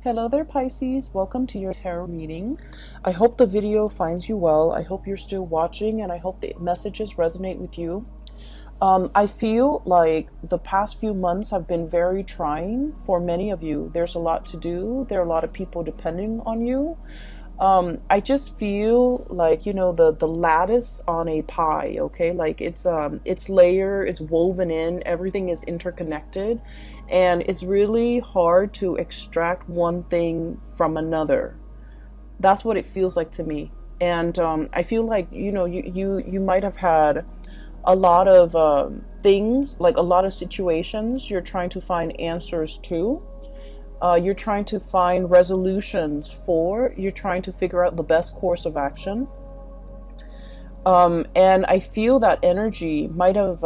Hello there, Pisces. Welcome to your tarot reading. I hope the video finds you well. I hope you're still watching, and I hope the messages resonate with you. I feel like the past few months have been very trying for many of you. There's a lot to do. There are a lot of people depending on you. I just feel like, the lattice on a pie, okay? Like it's layered, it's woven in, everything is interconnected, and it's really hard to extract one thing from another. That's what it feels like to me. And I feel like, you might have had a lot of things, like a lot of situations you're trying to find answers to. You're trying to find resolutions for, you're trying to figure out the best course of action. And I feel that energy might have,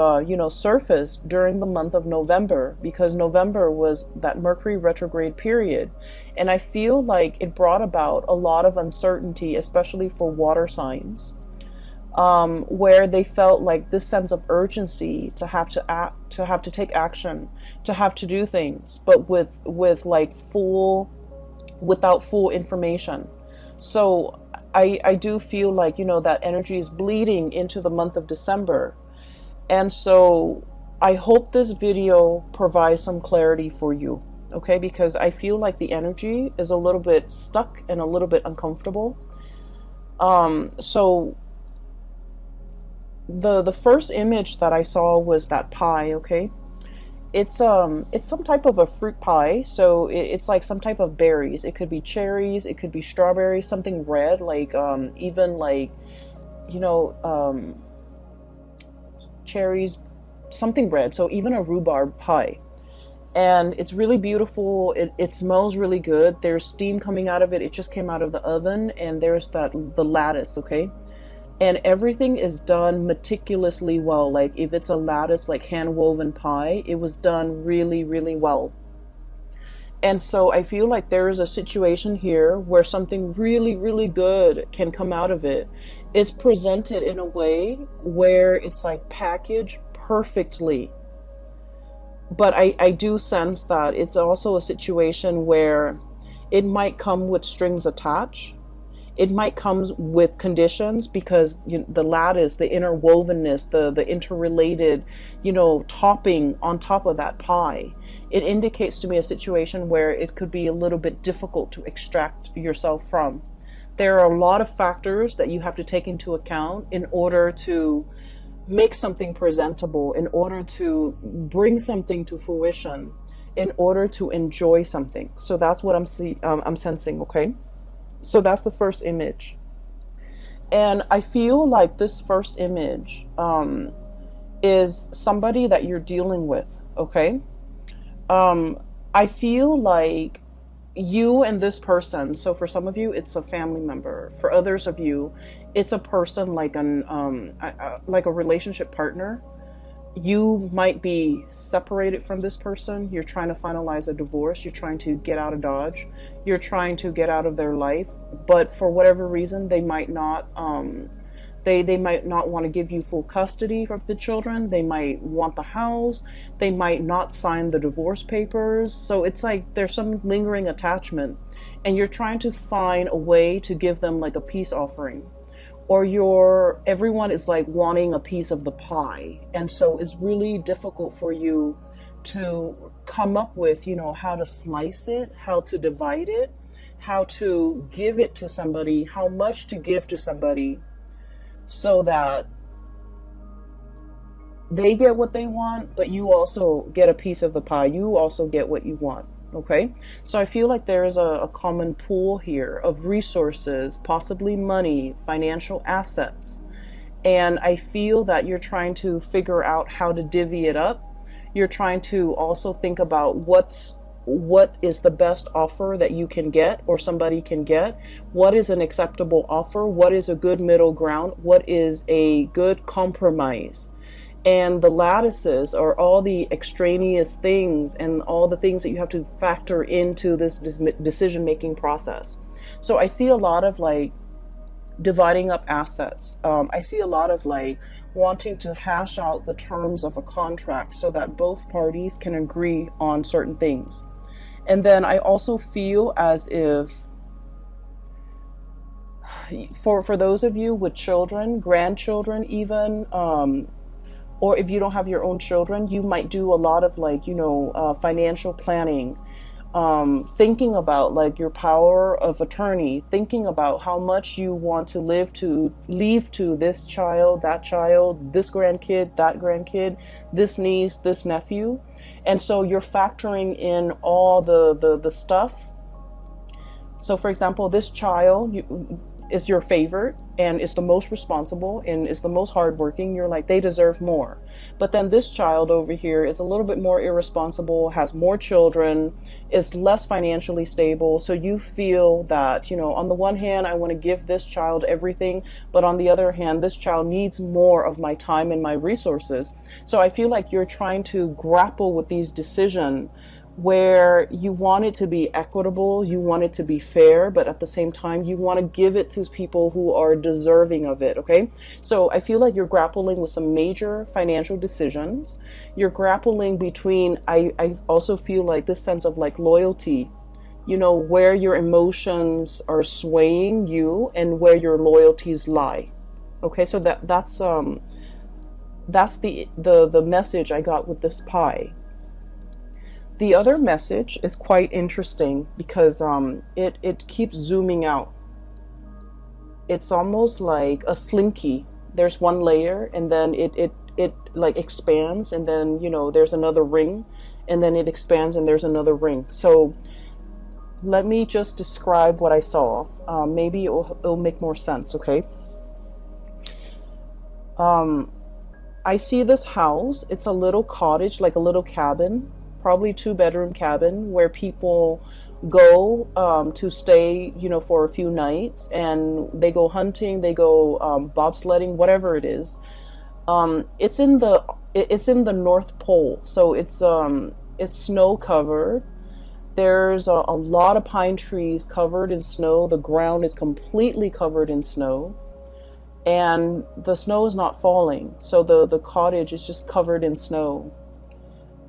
surfaced during the month of November, because November was that Mercury retrograde period. And I feel like it brought about a lot of uncertainty, especially for water signs. Where they felt like this sense of urgency to have to act, to have to take action, to have to do things, but without full information. So I do feel like, that energy is bleeding into the month of December. And so I hope this video provides some clarity for you, okay? Because I feel like the energy is a little bit stuck and a little bit uncomfortable. So the first image that I saw was that pie, okay? It's some type of a fruit pie, so it's like some type of berries. It could be cherries, it could be strawberries, something red, like even like, cherries, something red, so even a rhubarb pie. And it's really beautiful. It smells really good. There's steam coming out of it. It just came out of the oven, and there's the lattice, okay? And everything is done meticulously well. Like if it's a lattice, like hand woven pie, it was done really, really well. And so I feel like there is a situation here where something really, really good can come out of it. It's presented in a way where it's like packaged perfectly. But I do sense that it's also a situation where it might come with strings attached. It might come with conditions, because the lattice, the interwovenness, the interrelated, topping on top of that pie, it indicates to me a situation where it could be a little bit difficult to extract yourself from. There are a lot of factors that you have to take into account in order to make something presentable, in order to bring something to fruition, in order to enjoy something. So that's what I'm sensing, okay? So that's the first image. And I feel like this first image is somebody that you're dealing with, okay? I feel like you and this person, so for some of you, it's a family member. For others of you, it's a person like like a relationship partner. You might be separated from this person. You're trying to finalize a divorce. You're trying to get out of Dodge. You're trying to get out of their life. But for whatever reason, they might not they might not want to give you full custody of the children. They might want the house. They might not sign the divorce papers. So it's like there's some lingering attachment, and you're trying to find a way to give them like a peace offering. Or everyone is like wanting a piece of the pie, and so it's really difficult for you to come up with, how to slice it, how to divide it, how to give it to somebody, how much to give to somebody, so that they get what they want, but you also get a piece of the pie. You also get what you want. Okay, so I feel like there is a common pool here of resources, possibly money, financial assets. And I feel that you're trying to figure out how to divvy it up. You're trying to also think about what is the best offer that you can get, or somebody can get. What is an acceptable offer? What is a good middle ground? What is a good compromise? And the lattices are all the extraneous things and all the things that you have to factor into this decision-making process. So I see a lot of like dividing up assets. I see a lot of like wanting to hash out the terms of a contract so that both parties can agree on certain things. And then I also feel as if for those of you with children, grandchildren even, or if you don't have your own children, you might do a lot of like, financial planning, thinking about like your power of attorney, thinking about how much you want to leave to this child, that child, this grandkid, that grandkid, this niece, this nephew. And so you're factoring in all the stuff. So for example, this child is your favorite and is the most responsible and is the most hardworking. You're like, they deserve more. But then this child over here is a little bit more irresponsible, has more children, is less financially stable. So you feel that, on the one hand, I want to give this child everything, but on the other hand, this child needs more of my time and my resources. So I feel like you're trying to grapple with these decisions where you want it to be equitable, you want it to be fair, but at the same time, you want to give it to people who are deserving of it, okay? So I feel like you're grappling with some major financial decisions. You're grappling between, I also feel like this sense of like loyalty, where your emotions are swaying you and where your loyalties lie. Okay, so that's the message I got with this pie. The other message is quite interesting because it keeps zooming out. It's almost like a slinky. There's one layer and then it like expands, and then there's another ring, and then it expands and there's another ring. So let me just describe what I saw. Maybe it'll make more sense, okay? I see this house. It's a little cottage, like a little cabin, probably 2-bedroom cabin where people go to stay, for a few nights, and they go hunting, they go bobsledding, whatever it is. It's in the North Pole, so it's snow covered. There's a lot of pine trees covered in snow. The ground is completely covered in snow, and the snow is not falling, so the cottage is just covered in snow.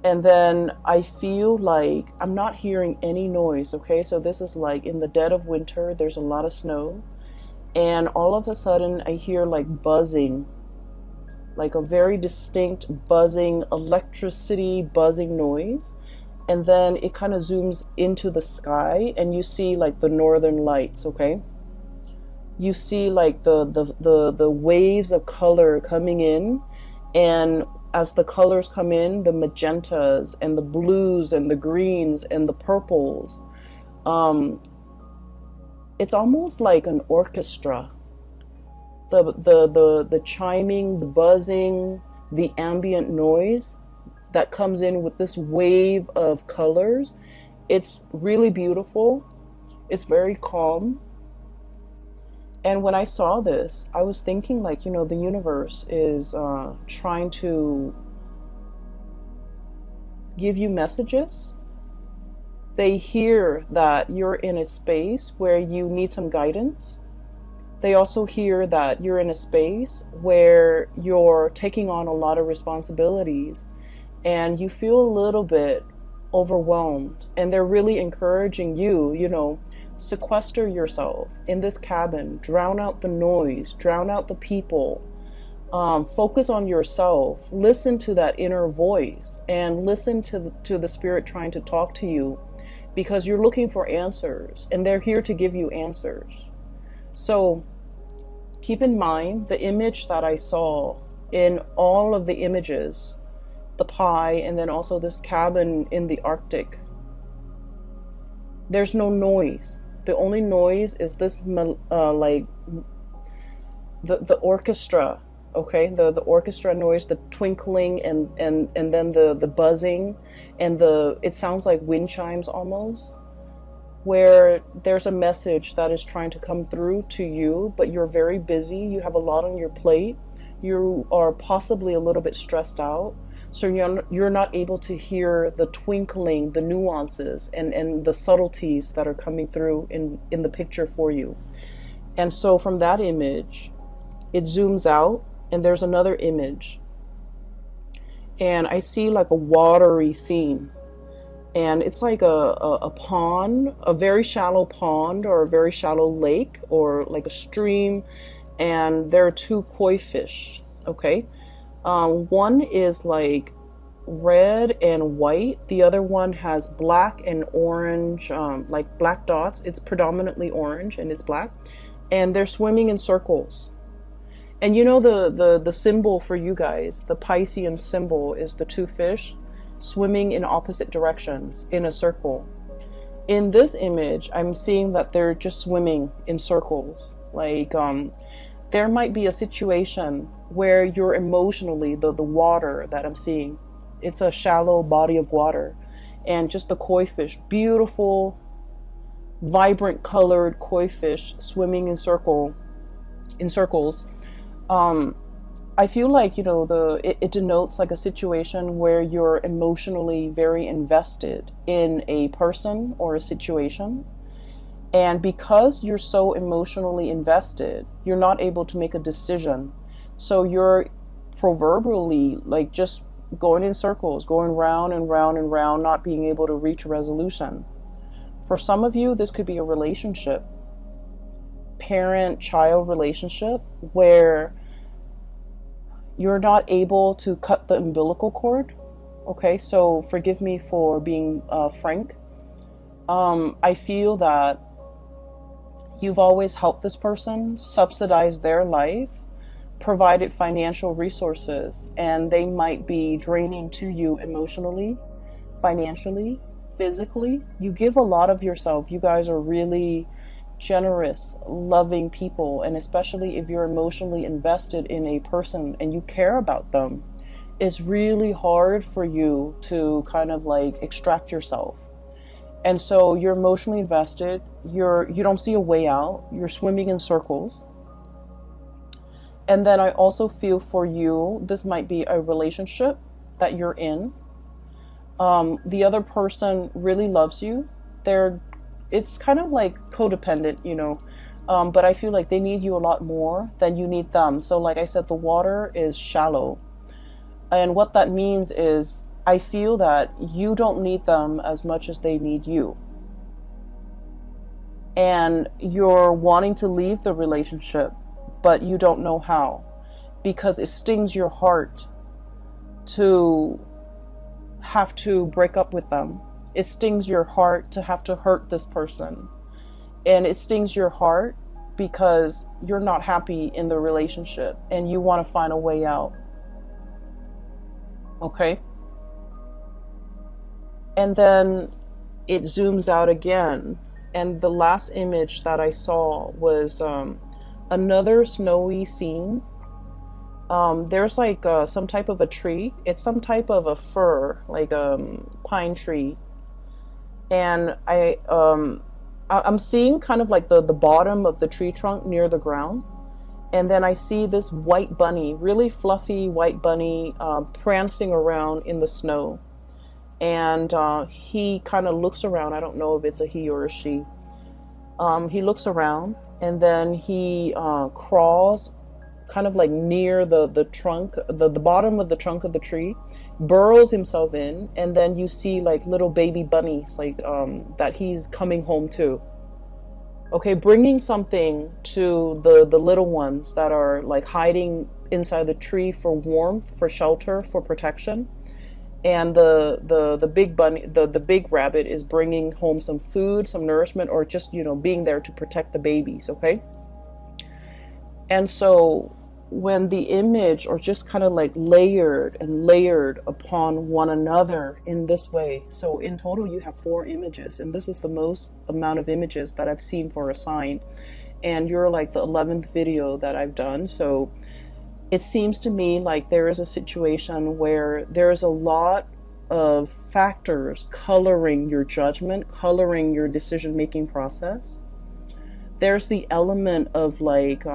And then I feel like I'm not hearing any noise, okay? So this is like in the dead of winter, there's a lot of snow. And all of a sudden I hear like buzzing, like a very distinct buzzing, electricity buzzing noise. And then it kind of zooms into the sky and you see like the northern lights, okay? You see like the waves of color coming in, and as the colors come in, the magentas and the blues and the greens and the purples, it's almost like an orchestra. The chiming, the buzzing, the ambient noise that comes in with this wave of colors. It's really beautiful. It's very calm. And when I saw this, I was thinking like, the universe is trying to give you messages. They hear that you're in a space where you need some guidance. They also hear that you're in a space where you're taking on a lot of responsibilities and you feel a little bit overwhelmed. And they're really encouraging you, sequester yourself in this cabin, drown out the noise, drown out the people, focus on yourself, listen to that inner voice, and listen to the spirit trying to talk to you, because you're looking for answers and they're here to give you answers. So keep in mind the image that I saw in all of the images, the pie, and then also this cabin in the Arctic. There's no noise. The only noise is this, like the orchestra, okay? The orchestra noise, the twinkling, and then the buzzing, and it sounds like wind chimes almost, where there's a message that is trying to come through to you, but you're very busy. You have a lot on your plate. You are possibly a little bit stressed out. So you're not able to hear the twinkling, the nuances, and the subtleties that are coming through in the picture for you. And so from that image, it zooms out and there's another image. And I see like a watery scene. and it's like a pond, a very shallow pond or a very shallow lake or like a stream, and there are two koi fish. Okay, one is like red and white. The other one has black and orange, like black dots. It's predominantly orange and it's black, and they're swimming in circles. And you know the symbol for you guys, the Piscean symbol is the two fish swimming in opposite directions in a circle. In this image, I'm seeing that they're just swimming in circles. Like there might be a situation where you're emotionally, the water that I'm seeing, it's a shallow body of water, and just the koi fish, beautiful, vibrant colored koi fish swimming in circles. I feel like, you know, it denotes like a situation where you're emotionally very invested in a person or a situation. And because you're so emotionally invested, you're not able to make a decision. So you're proverbially like just going in circles, going round and round and round, not being able to reach a resolution. For some of you, this could be a relationship, parent-child relationship, where you're not able to cut the umbilical cord. Okay, so forgive me for being frank. I feel that you've always helped this person, subsidized their life, provided financial resources, and they might be draining to you emotionally, financially, physically. You give a lot of yourself. You guys are really generous, loving people, and especially if you're emotionally invested in a person and you care about them, it's really hard for you to kind of like extract yourself. And so you're emotionally invested, you don't see a way out, you're swimming in circles. And then I also feel for you, this might be a relationship that you're in. The other person really loves you. It's kind of like codependent, you know, but I feel like they need you a lot more than you need them. So like I said, the water is shallow. And what that means is I feel that you don't need them as much as they need you. And you're wanting to leave the relationship, but you don't know how, because it stings your heart to have to break up with them. It stings your heart to have to hurt this person. And it stings your heart because you're not happy in the relationship and you want to find a way out. Okay? And then it zooms out again. And the last image that I saw was another snowy scene. There's like some type of a tree. It's some type of a fir, like a pine tree. And I'm seeing kind of like the bottom of the tree trunk near the ground. And then I see this white bunny, really fluffy white bunny, prancing around in the snow. And he kind of looks around. I don't know if it's a he or a she. He looks around and then he crawls kind of like near the trunk, the bottom of the trunk of the tree, burrows himself in, and then you see like little baby bunnies like that he's coming home to. Okay, bringing something to the little ones that are like hiding inside the tree for warmth, for shelter, for protection. And the big bunny, the big rabbit is bringing home some food, some nourishment, or just, you know, being there to protect the babies, okay? And so when the image are just kind of like layered and layered upon one another in this way, so in total you have 4 images, and this is the most amount of images that I've seen for a sign, and you're like the 11th video that I've done. So it seems to me like there is a situation where there's a lot of factors coloring your judgment, coloring your decision-making process. There's the element of like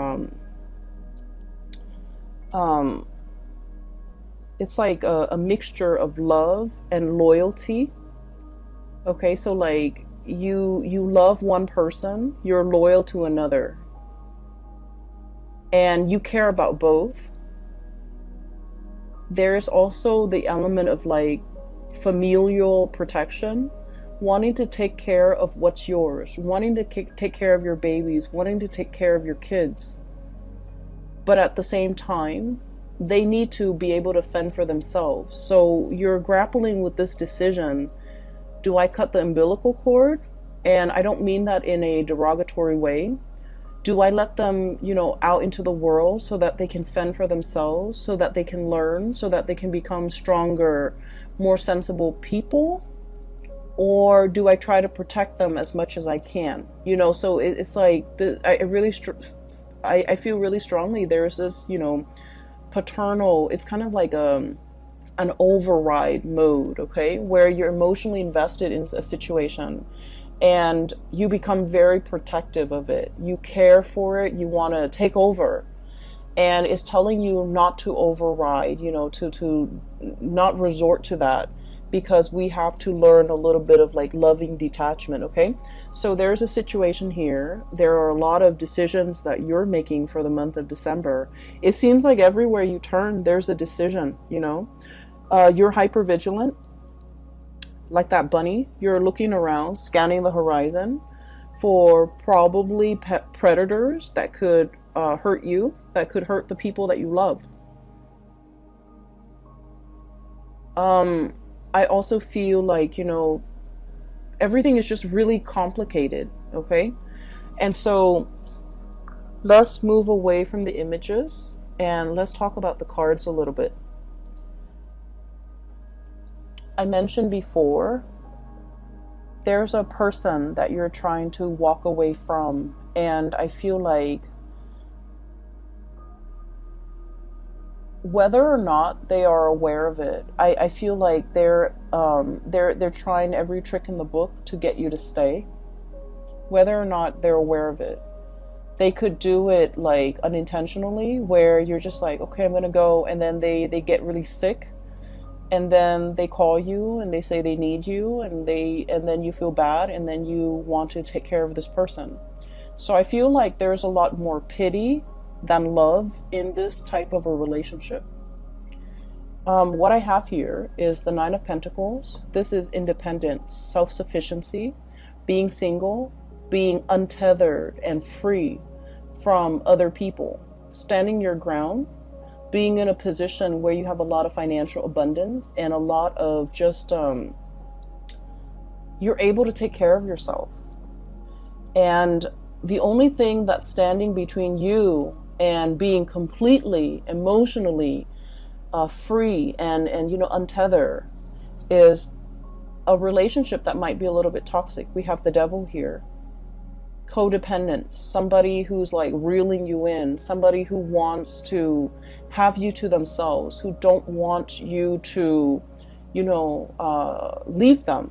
it's like a mixture of love and loyalty. Okay, so like you love one person, you're loyal to another, and you care about both. There's also the element of like familial protection, wanting to take care of what's yours, wanting to take care of your babies, wanting to take care of your kids. But at the same time, they need to be able to fend for themselves. So you're grappling with this decision. Do I cut the umbilical cord? And I don't mean that in a derogatory way. Do I let them, out into the world so that they can fend for themselves, so that they can learn, so that they can become stronger, more sensible people? Or do I try to protect them as much as I can? So it's like, I feel really strongly there's this, paternal, it's kind of like an override mode, okay, where you're emotionally invested in a situation and you become very protective of it. You care for it, you want to take over, and it's telling you not to override, to not resort to that, because we have to learn a little bit of like loving detachment, okay? So there's a situation here. There are a lot of decisions that you're making for the month of December. It seems like everywhere you turn, there's a decision, You're hyper vigilant, like that bunny. You're looking around, scanning the horizon for probably predators that could hurt you, that could hurt the people that you love. I also feel like, everything is just really complicated, okay? And so let's move away from the images and let's talk about the cards a little bit. I mentioned before, there's a person that you're trying to walk away from, and I feel like whether or not they are aware of it, I feel like they're trying every trick in the book to get you to stay. Whether or not they're aware of it, they could do it like unintentionally, where you're just like, okay, I'm gonna go, and then they get really sick, and then they call you and they say they need you, and then you feel bad, and then you want to take care of this person. So I feel like there's a lot more pity than love in this type of a relationship. What I have here is the Nine of Pentacles. This is independence, self-sufficiency, being single, being untethered and free from other people, standing your ground, being in a position where you have a lot of financial abundance and a lot of just, you're able to take care of yourself. And the only thing that's standing between you and being completely emotionally free and untethered is a relationship that might be a little bit toxic. We have the devil here. Codependence, somebody who's like reeling you in, somebody who wants to have you to themselves, who don't want you to, leave them.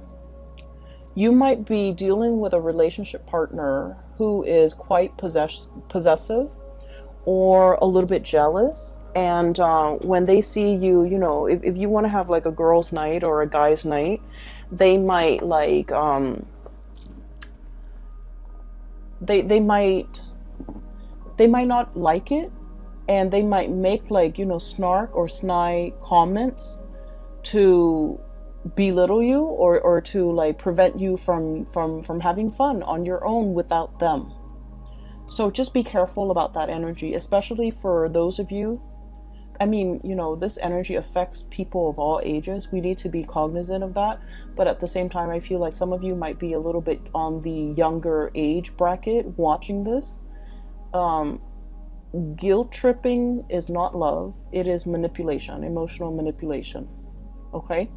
You might be dealing with a relationship partner who is quite possessive or a little bit jealous. And when they see you, if you want to have like a girl's night or a guy's night, they might like, they might not like it, and they might make like, snark or snide comments to belittle you or to like prevent you from having fun on your own without them. So just be careful about that energy, especially for those of you. I mean, this energy affects people of all ages. We need to be cognizant of that. But at the same time, I feel like some of you might be a little bit on the younger age bracket watching this. Guilt tripping is not love. It is manipulation, emotional manipulation. Okay?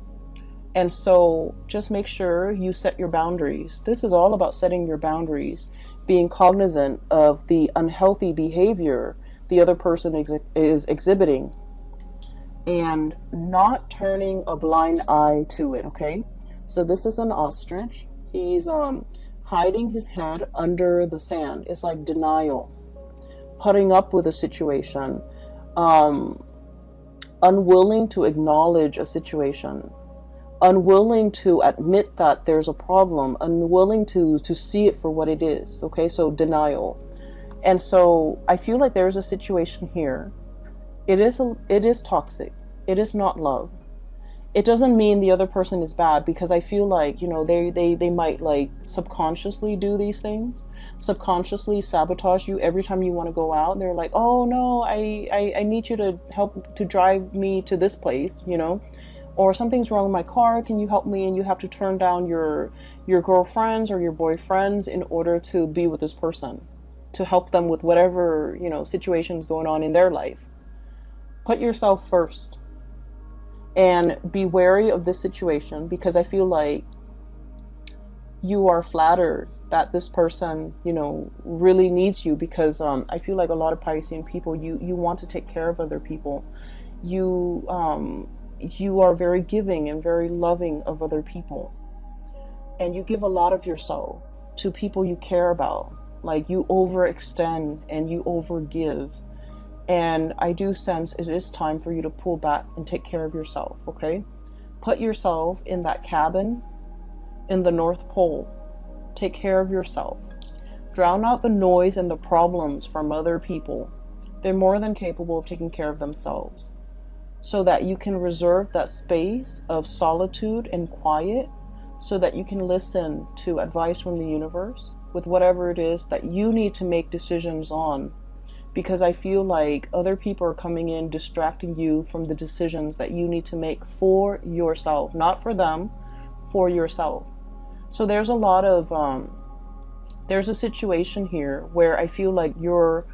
And so just make sure you set your boundaries. This is all about setting your boundaries, being cognizant of the unhealthy behavior the other person is exhibiting, and not turning a blind eye to it, okay? So this is an ostrich. He's hiding his head under the sand. It's like denial, putting up with a situation, unwilling to acknowledge a situation, unwilling to admit that there's a problem, unwilling to see it for what it is, okay? So denial. And so I feel like there's a situation here. It is toxic. It is not love. It doesn't mean the other person is bad, because I feel like, you know, they might like subconsciously do these things, subconsciously sabotage you every time you want to go out. They're like, oh no, I need you to help to drive me to this place, you know, or something's wrong with my car, can you help me? And you have to turn down your girlfriends or your boyfriends in order to be with this person, to help them with whatever, you know, situations going on in their life. Put yourself first. And be wary of this situation, because I feel like you are flattered that this person, you know, really needs you, because I feel like a lot of Piscean people, you want to take care of other people. You are very giving and very loving of other people. And you give a lot of yourself to people you care about. Like, you overextend and you overgive. And I do sense it is time for you to pull back and take care of yourself, okay? Put yourself in that cabin in the North Pole. Take care of yourself. Drown out the noise and the problems from other people. They're more than capable of taking care of themselves. So that you can reserve that space of solitude and quiet, so that you can listen to advice from the universe with whatever it is that you need to make decisions on. Because I feel like other people are coming in, distracting you from the decisions that you need to make for yourself. Not for them, for yourself. So there's a lot of, there's a situation here where I feel like you're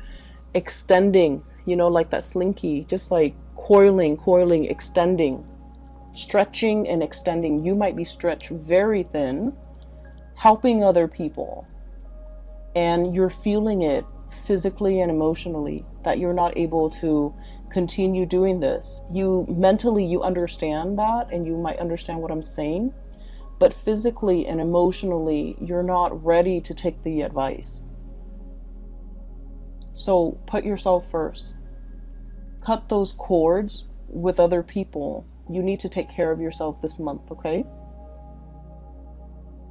extending, you know, like that slinky, just like coiling, extending, stretching and extending. You might be stretched very thin, helping other people. And you're feeling it physically and emotionally, that you're not able to continue doing this. You mentally, you understand that, and you might understand what I'm saying, but physically and emotionally, you're not ready to take the advice. So put yourself first. Cut those cords with other people. You need to take care of yourself this month, okay?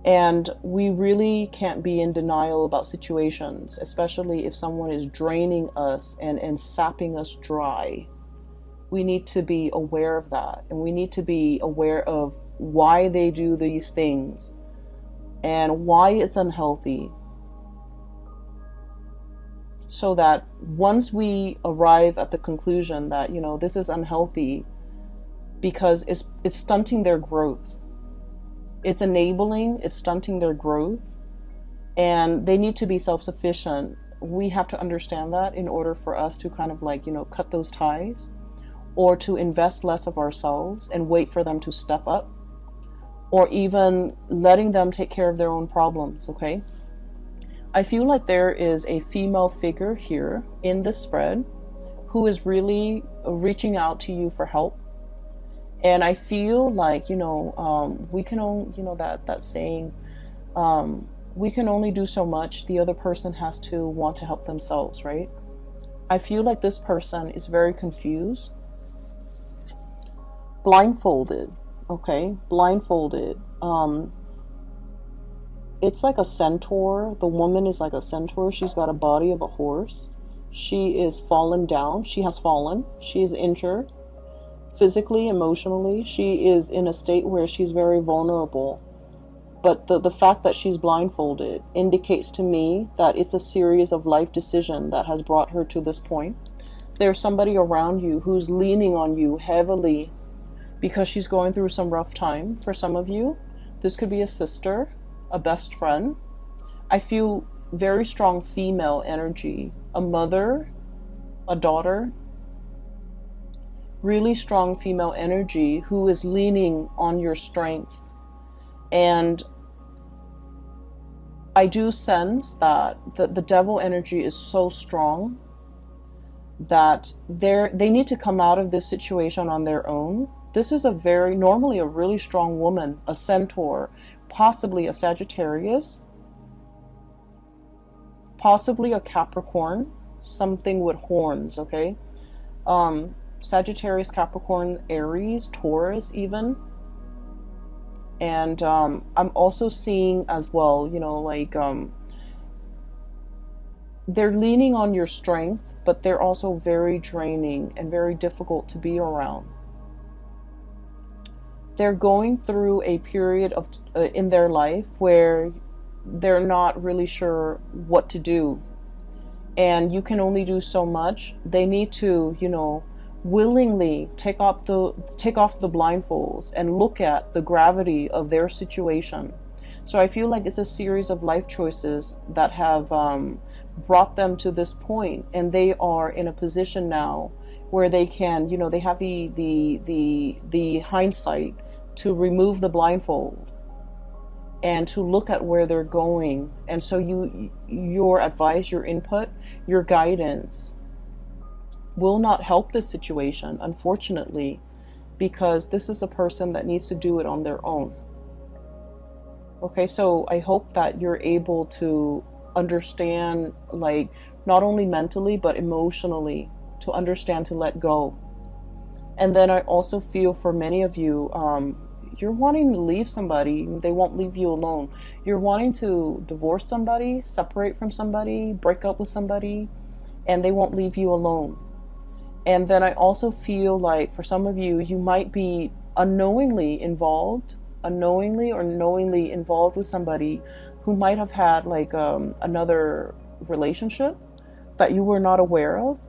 And we really can't be in denial about situations, especially if someone is draining us and sapping us dry. We need to be aware of that, and we need to be aware of why they do these things and why it's unhealthy. So that once we arrive at the conclusion that, you know, this is unhealthy because it's stunting their growth. It's enabling, it's stunting their growth, and they need to be self-sufficient. We have to understand that in order for us to kind of like, you know, cut those ties, or to invest less of ourselves and wait for them to step up, or even letting them take care of their own problems, okay? I feel like there is a female figure here in this spread who is really reaching out to you for help. And I feel like, you know, we can only, you know, that saying, we can only do so much. The other person has to want to help themselves, right? I feel like this person is very confused. Blindfolded, okay? Blindfolded. It's like a centaur. The woman is like a centaur. She's got a body of a horse. She is fallen down. She has fallen. She is injured. Physically, emotionally, she is in a state where she's very vulnerable. But the fact that she's blindfolded indicates to me that it's a series of life decisions that has brought her to this point. There's somebody around you who's leaning on you heavily because she's going through some rough time. For some of you, this could be a sister, a best friend. I feel very strong female energy, a mother, a daughter. Really strong female energy who is leaning on your strength. And I do sense that the devil energy is so strong that they need to come out of this situation on their own. This is normally a really strong woman, a centaur, possibly a Sagittarius, possibly a Capricorn, something with horns, okay? Sagittarius, Capricorn, Aries, Taurus even. And I'm also seeing as well, you know, like they're leaning on your strength, but they're also very draining and very difficult to be around. they're going through a period of in their life where they're not really sure what to do, and you can only do so much. They need to, willingly take off the blindfolds and look at the gravity of their situation. So I feel like it's a series of life choices that have brought them to this point, and they are in a position now where they can, they have the hindsight to remove the blindfold and to look at where they're going. And so your advice, your input, your guidance will not help this situation, unfortunately, because this is a person that needs to do it on their own. Okay, so I hope that you're able to understand, like, not only mentally but emotionally, to understand to let go. And then I also feel for many of you, you're wanting to leave somebody, they won't leave you alone. You're wanting to divorce somebody, separate from somebody, break up with somebody, and they won't leave you alone. And then I also feel like for some of you, you might be unknowingly or knowingly involved with somebody who might have had like another relationship that you were not aware of.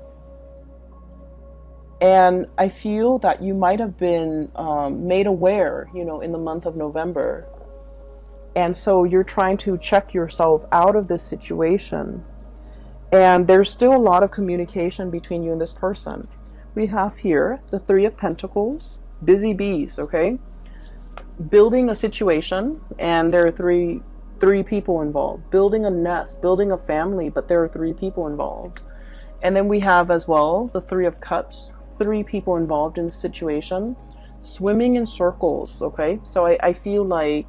And I feel that you might have been made aware, in the month of November. And so you're trying to check yourself out of this situation. And there's still a lot of communication between you and this person. We have here the Three of Pentacles, busy bees, okay? Building a situation, and there are three people involved. Building a nest, building a family, but there are three people involved. And then we have as well the Three of Cups, three people involved in the situation. Swimming in circles, okay? So I feel like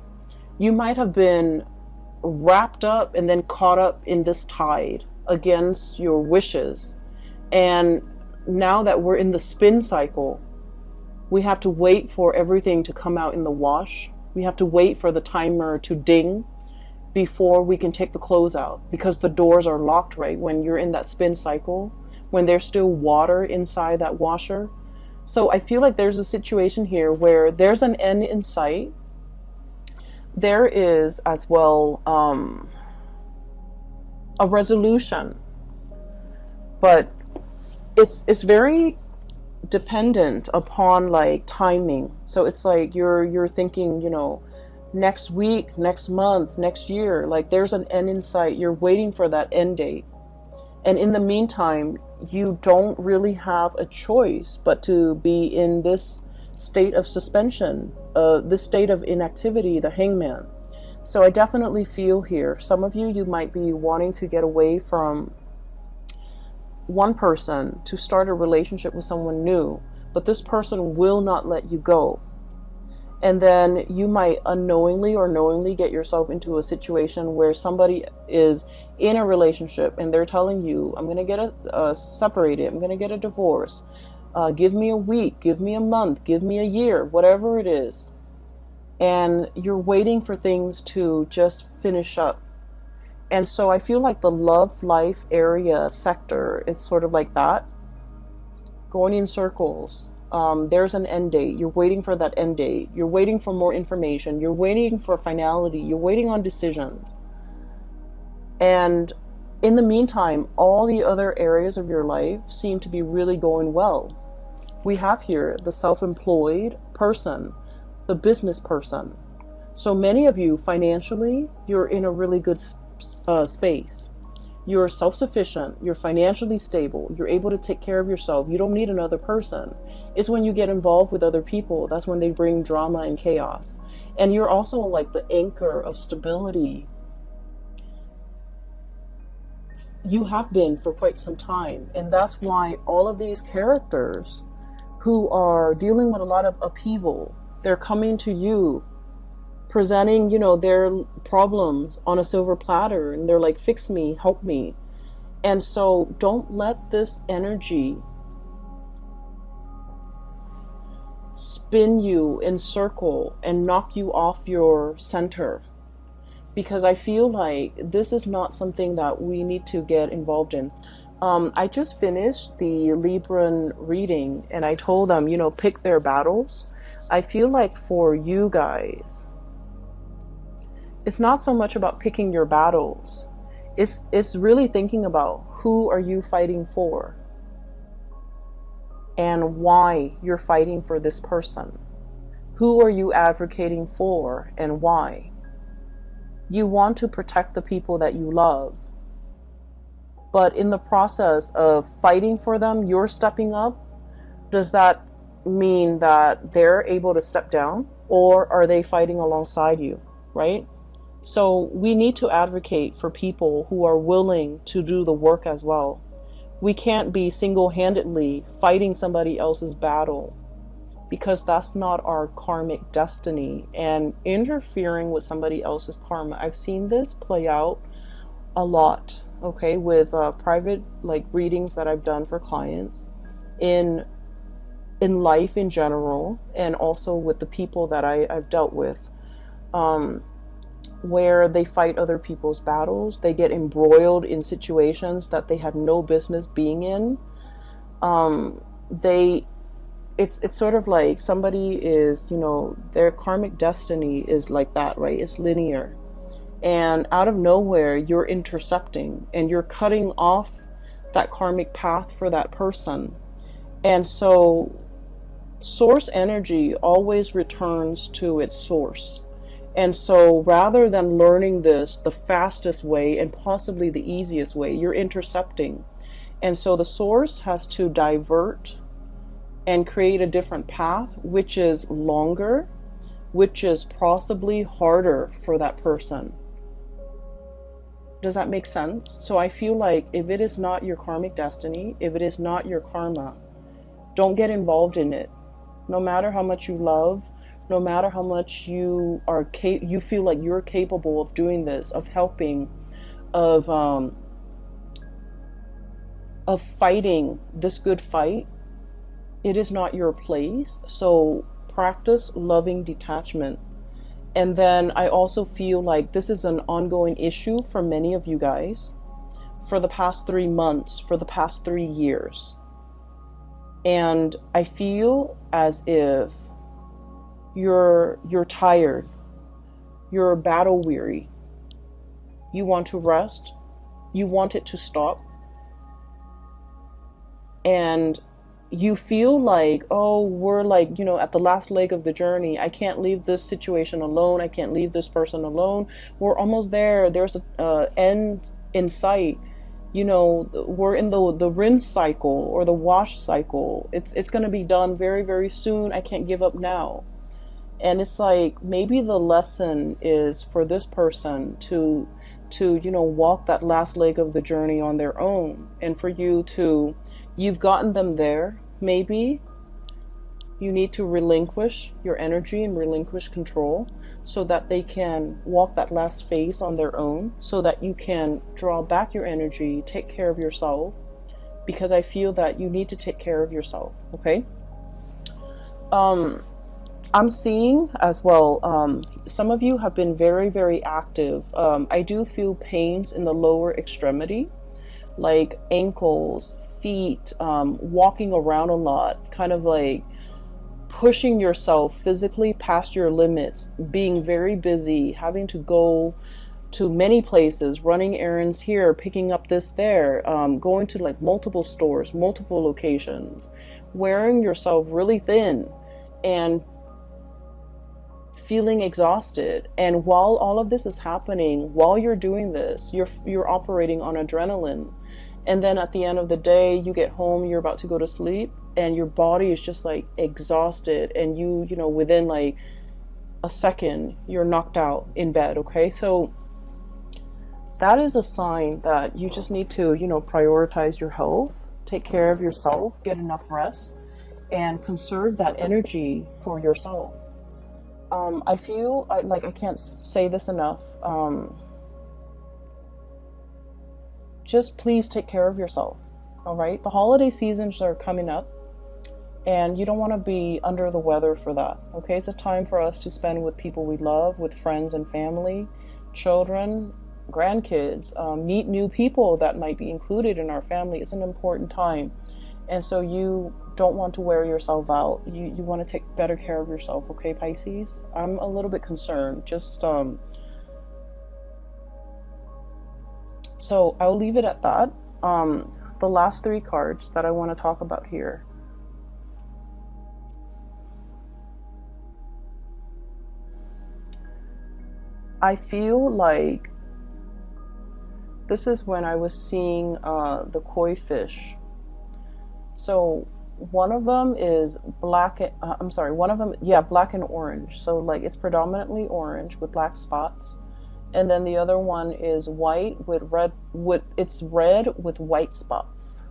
you might have been wrapped up and then caught up in this tide against your wishes. And now that we're in the spin cycle, we have to wait for everything to come out in the wash. We have to wait for the timer to ding before we can take the clothes out, because the doors are locked, right? When you're in that spin cycle, when there's still water inside that washer. So I feel like there's a situation here where there's an end in sight. There is as well a resolution, but it's very dependent upon like timing. So it's like you're thinking, next week, next month, next year, like there's an end in sight. You're waiting for that end date. And in the meantime, you don't really have a choice but to be in this state of suspension, this state of inactivity, the Hangman. So I definitely feel here, some of you might be wanting to get away from one person to start a relationship with someone new, but this person will not let you go. And then you might unknowingly or knowingly get yourself into a situation where somebody is in a relationship and they're telling you, I'm going to get separated, I'm going to get a divorce. Give me a week, give me a month, give me a year, whatever it is. And you're waiting for things to just finish up. And so I feel like the love life area sector, it's sort of like that, going in circles. There's an end date. You're waiting for that end date. You're waiting for more information. You're waiting for finality. You're waiting on decisions. And in the meantime, all the other areas of your life seem to be really going well. We have here the self-employed person, the business person. So many of you financially, you're in a really good space. You're self-sufficient, you're financially stable, you're able to take care of yourself, you don't need another person. It's when you get involved with other people, that's when they bring drama and chaos. And you're also like the anchor of stability. You have been for quite some time, and that's why all of these characters who are dealing with a lot of upheaval, they're coming to you presenting, their problems on a silver platter, and they're like, fix me, help me. And so don't let this energy spin you in circle and knock you off your center, because I feel like this is not something that we need to get involved in. I just finished the Libran reading, and I told them, pick their battles. I feel like for you guys, it's not so much about picking your battles. It's really thinking about who are you fighting for and why you're fighting for this person. Who are you advocating for and why? You want to protect the people that you love. But in the process of fighting for them, you're stepping up. Does that mean that they're able to step down, or are they fighting alongside you, right? So we need to advocate for people who are willing to do the work as well. We can't be single-handedly fighting somebody else's battle, because that's not our karmic destiny. And interfering with somebody else's karma, I've seen this play out a lot, okay, with private readings that I've done for clients, in life in general, and also with the people that I've dealt with, where they fight other people's battles. They get embroiled in situations that they had no business being in. It's sort of like somebody is, their karmic destiny is like that, right? It's linear. And out of nowhere, you're intercepting and you're cutting off that karmic path for that person. And so source energy always returns to its source. And so rather than learning this the fastest way and possibly the easiest way, you're intercepting. And so the source has to divert and create a different path, which is longer, which is possibly harder for that person. Does that make sense? So I feel like if it is not your karmic destiny, if it is not your karma, don't get involved in it. No matter how much you love, no matter how much you feel like you're capable of doing this, of helping, of fighting this good fight, it is not your place. So practice loving detachment. And then I also feel like this is an ongoing issue for many of you guys for the past 3 months, for the past 3 years. And I feel as if you're tired, you're battle weary, you want to rest, you want it to stop, and you feel like, oh, we're at the last leg of the journey. I can't leave this situation alone. I can't leave this person alone. We're almost there. There's an end in sight. We're in the rinse cycle or the wash cycle. It's going to be done very, very soon. I can't give up now. And it's like, maybe the lesson is for this person to walk that last leg of the journey on their own. And for you've gotten them there. Maybe you need to relinquish your energy and relinquish control so that they can walk that last phase on their own, so that you can draw back your energy, take care of yourself, because I feel that you need to take care of yourself, okay? I'm seeing as well, some of you have been very, very active. I do feel pains in the lower extremity, like ankles, feet, walking around a lot, kind of like pushing yourself physically past your limits, being very busy, having to go to many places, running errands here, picking up this there, going to multiple stores, multiple locations, wearing yourself really thin and feeling exhausted. And while all of this is happening, while you're doing this, you're operating on adrenaline. And then at the end of the day, you get home, you're about to go to sleep, and your body is just exhausted, and you within a second, you're knocked out in bed, okay? So that is a sign that you just need to, prioritize your health, take care of yourself, get enough rest, and conserve that energy for yourself. I feel I can't say this enough. Just please take care of yourself. All right. The holiday seasons are coming up, and you don't want to be under the weather for that. Okay. It's a time for us to spend with people we love, with friends and family, children, grandkids, meet new people that might be included in our family. It's an important time. And so you don't want to wear yourself out. You want to take better care of yourself, okay, Pisces? I'm a little bit concerned. Just so I'll leave it at that. The last 3 cards that I want to talk about here. I feel like this is when I was seeing the koi fish. So one of them is black. One of them, yeah, black and orange. So like it's predominantly orange with black spots, and then the other one is white with red. It's red with white spots,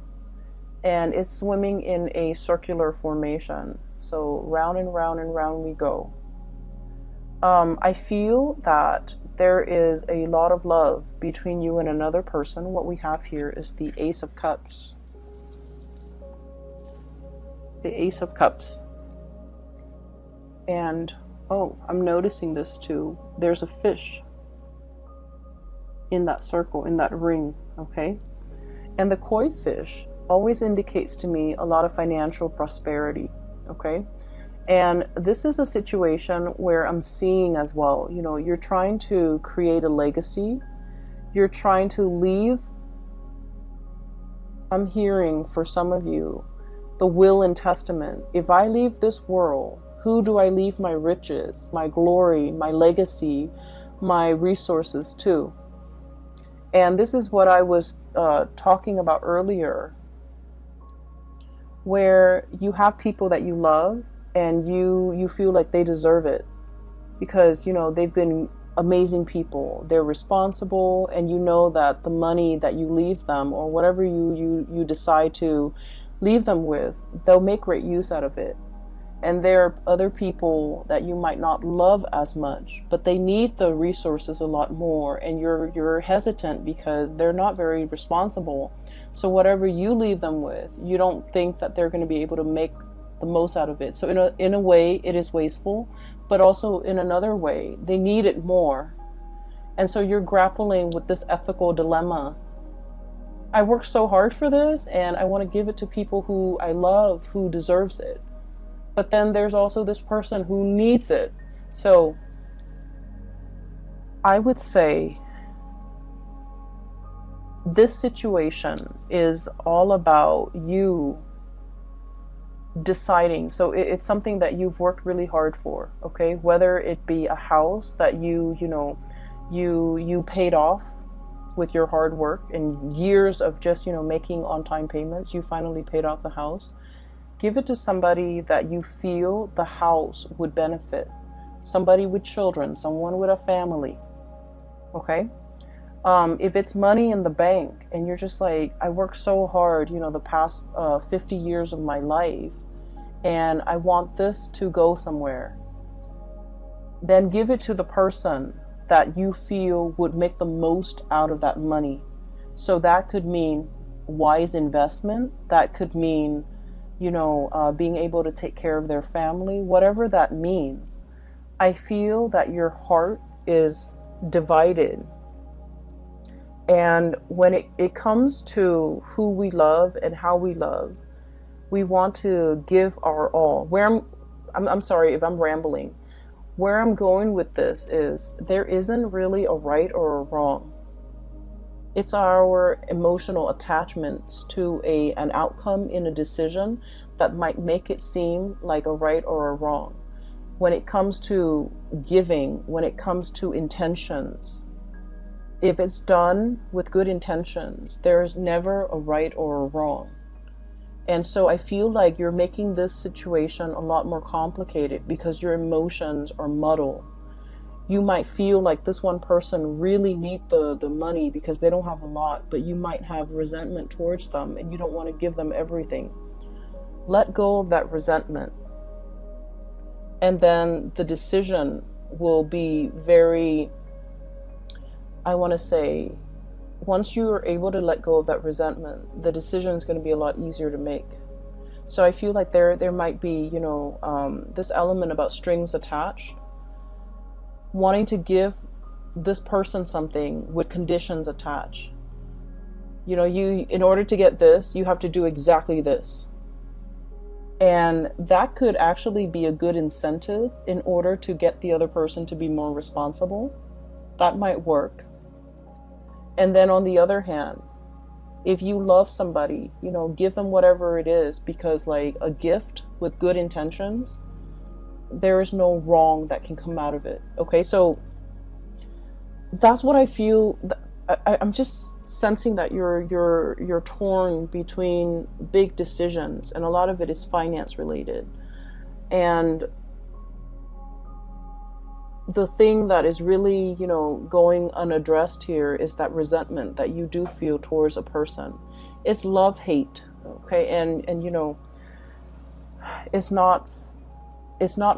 and it's swimming in a circular formation. So round and round and round we go. I feel that there is a lot of love between you and another person. What we have here is the Ace of Cups. The Ace of Cups. And, oh, I'm noticing this too. There's a fish in that circle, in that ring, okay? And the koi fish always indicates to me a lot of financial prosperity, okay? And this is a situation where I'm seeing as well, you know, you're trying to create a legacy. You're trying to leave, I'm hearing for some of you, the will and testament. If I leave this world, who do I leave my riches, my glory, my legacy, my resources to? And this is what I was talking about earlier, where you have people that you love, and you feel like they deserve it because, you know, they've been amazing people. They're responsible, and you know that the money that you leave them or whatever you decide to leave them with, they'll make great use out of it. And there are other people that you might not love as much, but they need the resources a lot more, and you're hesitant because they're not very responsible. So whatever you leave them with, you don't think that they're going to be able to make the most out of it. So in a way it is wasteful, but also in another way they need it more. And so you're grappling with this ethical dilemma. I worked so hard for this, and I want to give it to people who I love, who deserves it. But then there's also this person who needs it. So I would say this situation is all about you deciding. So it's something that you've worked really hard for, okay? Whether it be a house that you paid off with your hard work and years of just, making on-time payments, you finally paid off the house. Give it to somebody that you feel the house would benefit. Somebody with children, someone with a family, okay? If it's money in the bank and you're just like, I worked so hard, the past 50 years of my life, and I want this to go somewhere, then give it to the person that you feel would make the most out of that money. So that could mean wise investment. That could mean, being able to take care of their family, whatever that means. I feel that your heart is divided. And when it comes to who we love and how we love, we want to give our all. I'm sorry if I'm rambling. Where I'm going with this is there isn't really a right or a wrong. It's our emotional attachments to an outcome in a decision that might make it seem like a right or a wrong. When it comes to giving, when it comes to intentions, if it's done with good intentions, there's never a right or a wrong. And so I feel like you're making this situation a lot more complicated because your emotions are muddled. You might feel like this one person really needs the money because they don't have a lot, but you might have resentment towards them and you don't want to give them everything. Let go of that resentment. And then the decision will be very, I want to say, once you are able to let go of that resentment, the decision is going to be a lot easier to make. So I feel like there might be, this element about strings attached, wanting to give this person something with conditions attached. You in order to get this, you have to do exactly this. And that could actually be a good incentive in order to get the other person to be more responsible. That might work. And then on the other hand, if you love somebody, you know, give them whatever it is, because like a gift with good intentions, there is no wrong that can come out of it. Okay, so that's what I feel. I'm just sensing that you're torn between big decisions, and a lot of it is finance related. And the thing that is really, you know, going unaddressed here is that resentment that you do feel towards a person. It's love hate, okay? And you know, it's not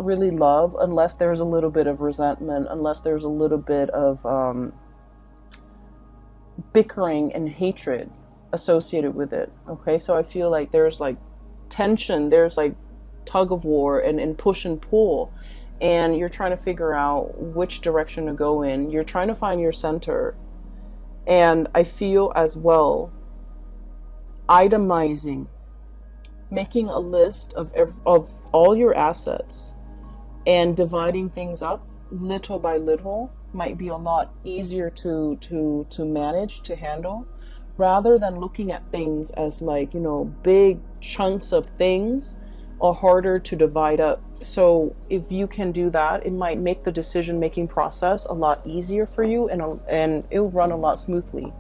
really love unless there's a little bit of resentment, unless there's a little bit of bickering and hatred associated with it. Okay, so I feel like there's like tension, there's like tug of war and push and pull, and you're trying to figure out which direction to go in. You're trying to find your center. And I feel as well itemizing, making a list of all your assets and dividing things up little by little might be a lot easier to manage, to handle, rather than looking at things as like, you know, big chunks of things are harder to divide up. So if you can do that, it might make the decision making process a lot easier for you, and it'll run a lot smoothly.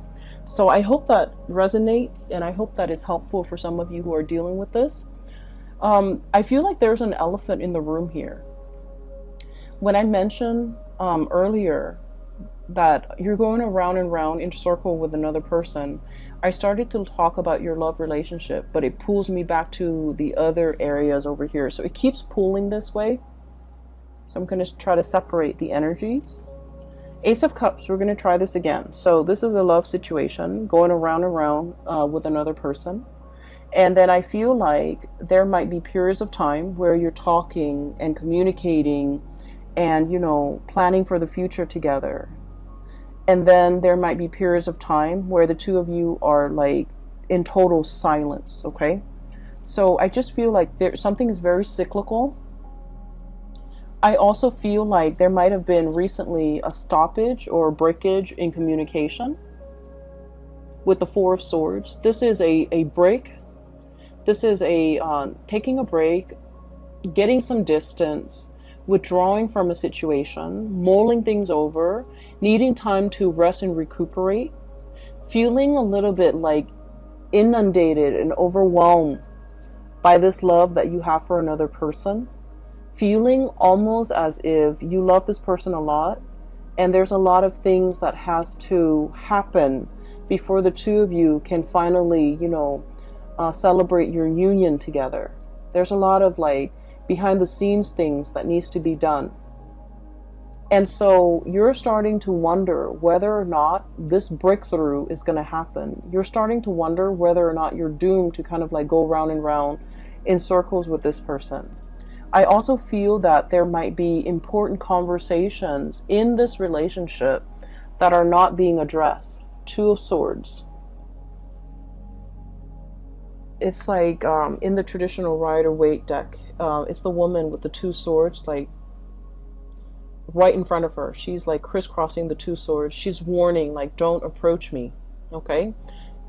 So I hope that resonates, and I hope that is helpful for some of you who are dealing with this. I feel like there's an elephant in the room here. When I mentioned earlier that you're going around and round in a circle with another person, I started to talk about your love relationship, but it pulls me back to the other areas over here. So it keeps pulling this way. So I'm going to try to separate the energies. Ace of Cups, we're going to try this again. So this is a love situation going around and round with another person. And then I feel like there might be periods of time where you're talking and communicating and, you know, planning for the future together. And then there might be periods of time where the two of you are like in total silence, okay? So I just feel like something is very cyclical. I also feel like there might have been recently a stoppage or a breakage in communication with the Four of Swords. This is a break. This is a taking a break, getting some distance, withdrawing from a situation, mulling things over, needing time to rest and recuperate, feeling a little bit like inundated and overwhelmed by this love that you have for another person, feeling almost as if you love this person a lot, and there's a lot of things that has to happen before the two of you can finally, you know, celebrate your union together. There's a lot of like behind the scenes things that needs to be done. And so you're starting to wonder whether or not this breakthrough is going to happen. You're starting to wonder whether or not you're doomed to kind of like go round and round in circles with this person. I also feel that there might be important conversations in this relationship that are not being addressed. Two of Swords. It's like in the traditional Rider-Waite deck, it's the woman with the two swords, like right in front of her. She's like crisscrossing the two swords. She's warning, like, don't approach me, okay?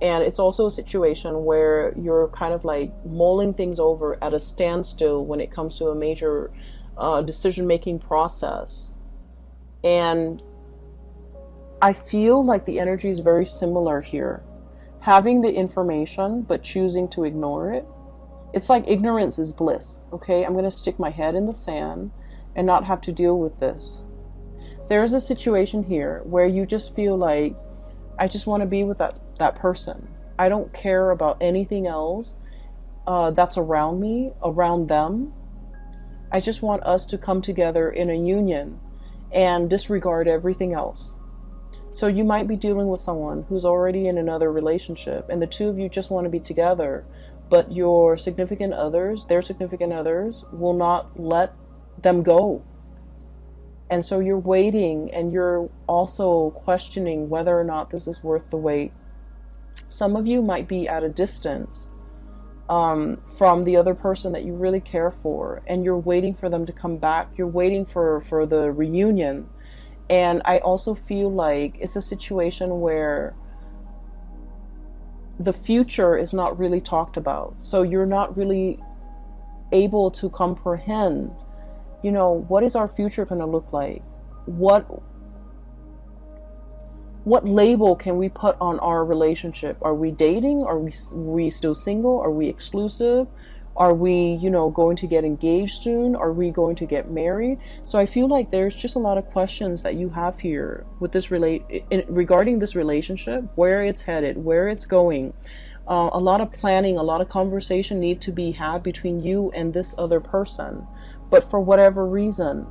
And it's also a situation where you're kind of like mulling things over at a standstill when it comes to a major decision-making process. And I feel like the energy is very similar here. Having the information, but choosing to ignore it. It's like ignorance is bliss, okay? I'm going to stick my head in the sand and not have to deal with this. There's a situation here where you just feel like, I just want to be with that person. I don't care about anything else that's around me, around them. I just want us to come together in a union and disregard everything else. So you might be dealing with someone who's already in another relationship, and the two of you just want to be together, but your significant others, their significant others, will not let them go. And so you're waiting, and you're also questioning whether or not this is worth the wait. Some of you might be at a distance from the other person that you really care for, and you're waiting for them to come back. You're waiting for the reunion. And I also feel like it's a situation where the future is not really talked about. So you're not really able to comprehend, what is our future going to look like? What label can we put on our relationship? Are we dating? Are we still single? Are we exclusive? Are we, going to get engaged soon? Are we going to get married? So I feel like there's just a lot of questions that you have here with this regarding this relationship, where it's headed, where it's going. A lot of planning, a lot of conversation need to be had between you and this other person. But for whatever reason,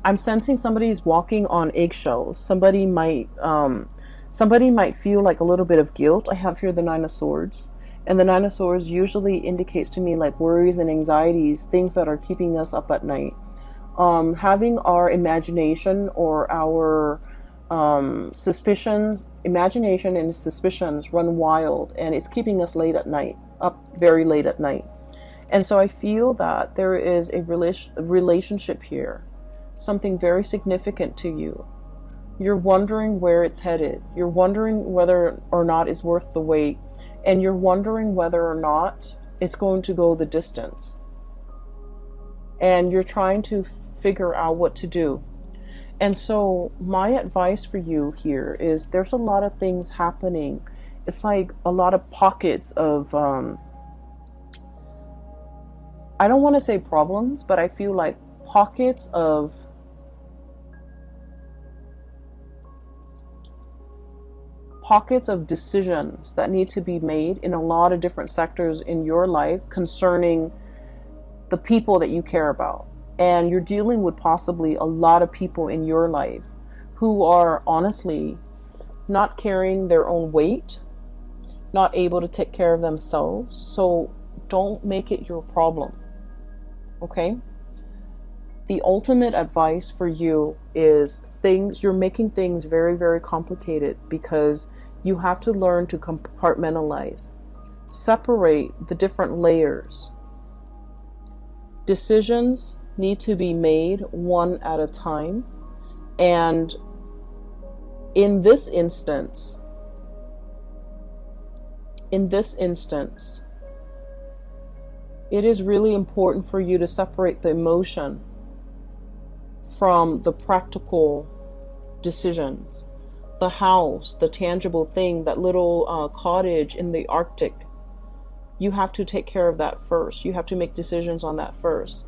I'm sensing somebody's walking on eggshells. Somebody might feel like a little bit of guilt. I have here the Nine of Swords. And the Nine of Swords usually indicates to me like worries and anxieties, things that are keeping us up at night. Having our imagination or our imagination and suspicions run wild, and it's keeping us late at night, up very late at night. And so I feel that there is a relationship here, something very significant to you. You're wondering where it's headed. You're wondering whether or not it's worth the wait. And you're wondering whether or not it's going to go the distance. And you're trying to figure out what to do. And so my advice for you here is there's a lot of things happening. It's like a lot of pockets of, I don't want to say problems, but I feel like pockets of decisions that need to be made in a lot of different sectors in your life concerning the people that you care about. And you're dealing with possibly a lot of people in your life who are honestly not carrying their own weight, not able to take care of themselves. So don't make it your problem. Okay? The ultimate advice for you is you're making things very, very complicated because you have to learn to compartmentalize, separate the different layers. Decisions need to be made one at a time. And in this instance, it is really important for you to separate the emotion from the practical decisions. The house, the tangible thing, that little cottage in the Arctic, you have to take care of that first. You have to make decisions on that first.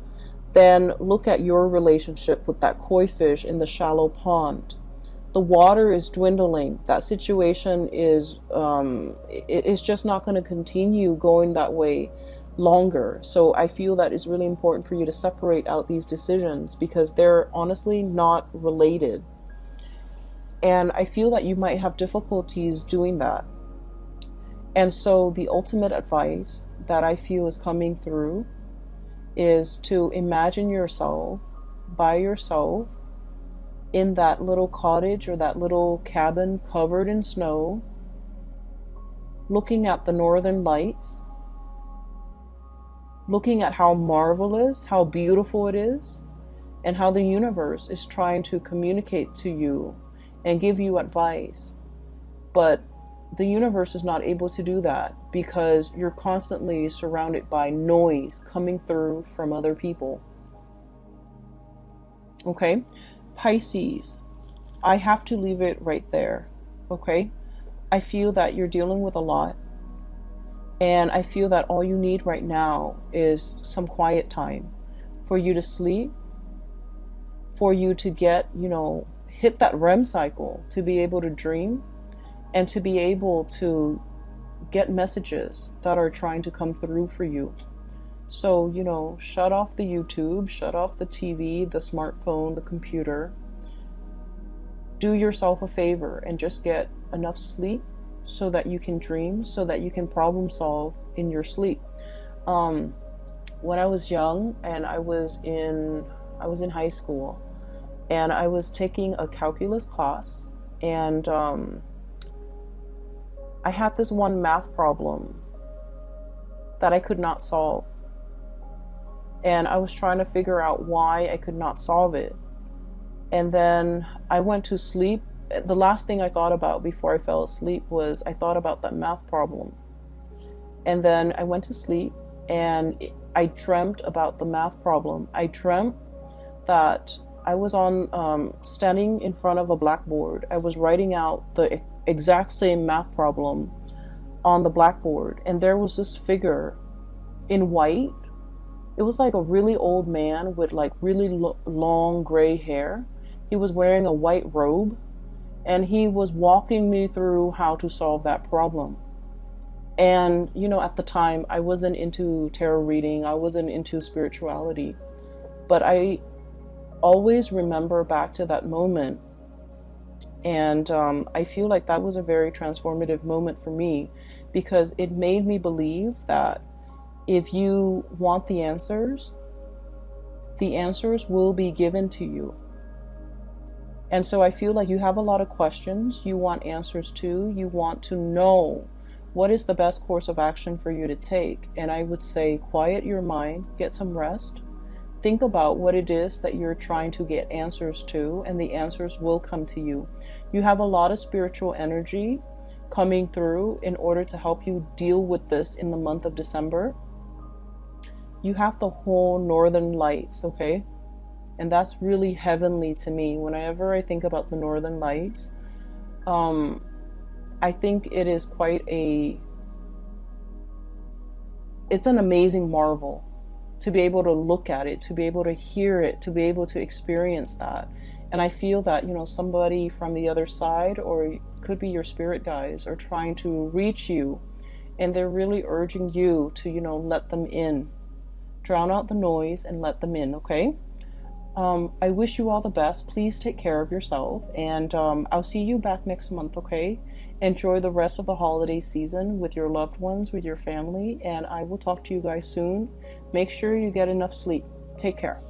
Then look at your relationship with that koi fish in the shallow pond. The water is dwindling. That situation is it's just not going to continue going that way longer. So I feel that it's really important for you to separate out these decisions because they're honestly not related. And I feel that you might have difficulties doing that. And so the ultimate advice that I feel is coming through is to imagine yourself by yourself in that little cottage or that little cabin covered in snow, looking at the northern lights, looking at how marvelous, how beautiful it is, and how the universe is trying to communicate to you and give you advice. But the universe is not able to do that because you're constantly surrounded by noise coming through from other people. Okay? Pisces, I have to leave it right there. Okay? I feel that you're dealing with a lot. And I feel that all you need right now is some quiet time for you to sleep, for you to get, hit that REM cycle, to be able to dream, and to be able to get messages that are trying to come through for you. So, shut off the YouTube, shut off the TV, the smartphone, the computer. Do yourself a favor and just get enough sleep so that you can dream, so that you can problem solve in your sleep. When I was young and I was in high school and I was taking a calculus class, and I had this one math problem that I could not solve. And I was trying to figure out why I could not solve it. And then I went to sleep. The last thing I thought about before I fell asleep was I thought about that math problem. And then I went to sleep and I dreamt about the math problem. I dreamt that I was standing in front of a blackboard. I was writing out the exact same math problem on the blackboard. And there was this figure in white. It was like a really old man with like really long gray hair. He was wearing a white robe and he was walking me through how to solve that problem. And, you know, at the time I wasn't into tarot reading. I wasn't into spirituality, but I always remember back to that moment. And I feel like that was a very transformative moment for me because it made me believe that if you want the answers will be given to you. And so I feel like you have a lot of questions you want answers to. You want to know what is the best course of action for you to take. And I would say quiet your mind, get some rest, think about what it is that you're trying to get answers to, and the answers will come to you. You have a lot of spiritual energy coming through in order to help you deal with this in the month of December. You have the whole northern lights, okay? And that's really heavenly to me. Whenever I think about the northern lights, I think it is it's an amazing marvel to be able to look at it, to be able to hear it, to be able to experience that. And I feel that, you know, somebody from the other side, or it could be your spirit guides, are trying to reach you, and they're really urging you to, you know, let them in. Drown out the noise and let them in, okay? I wish you all the best. Please take care of yourself, and I'll see you back next month, okay? Enjoy the rest of the holiday season with your loved ones, with your family, and I will talk to you guys soon. Make sure you get enough sleep. Take care.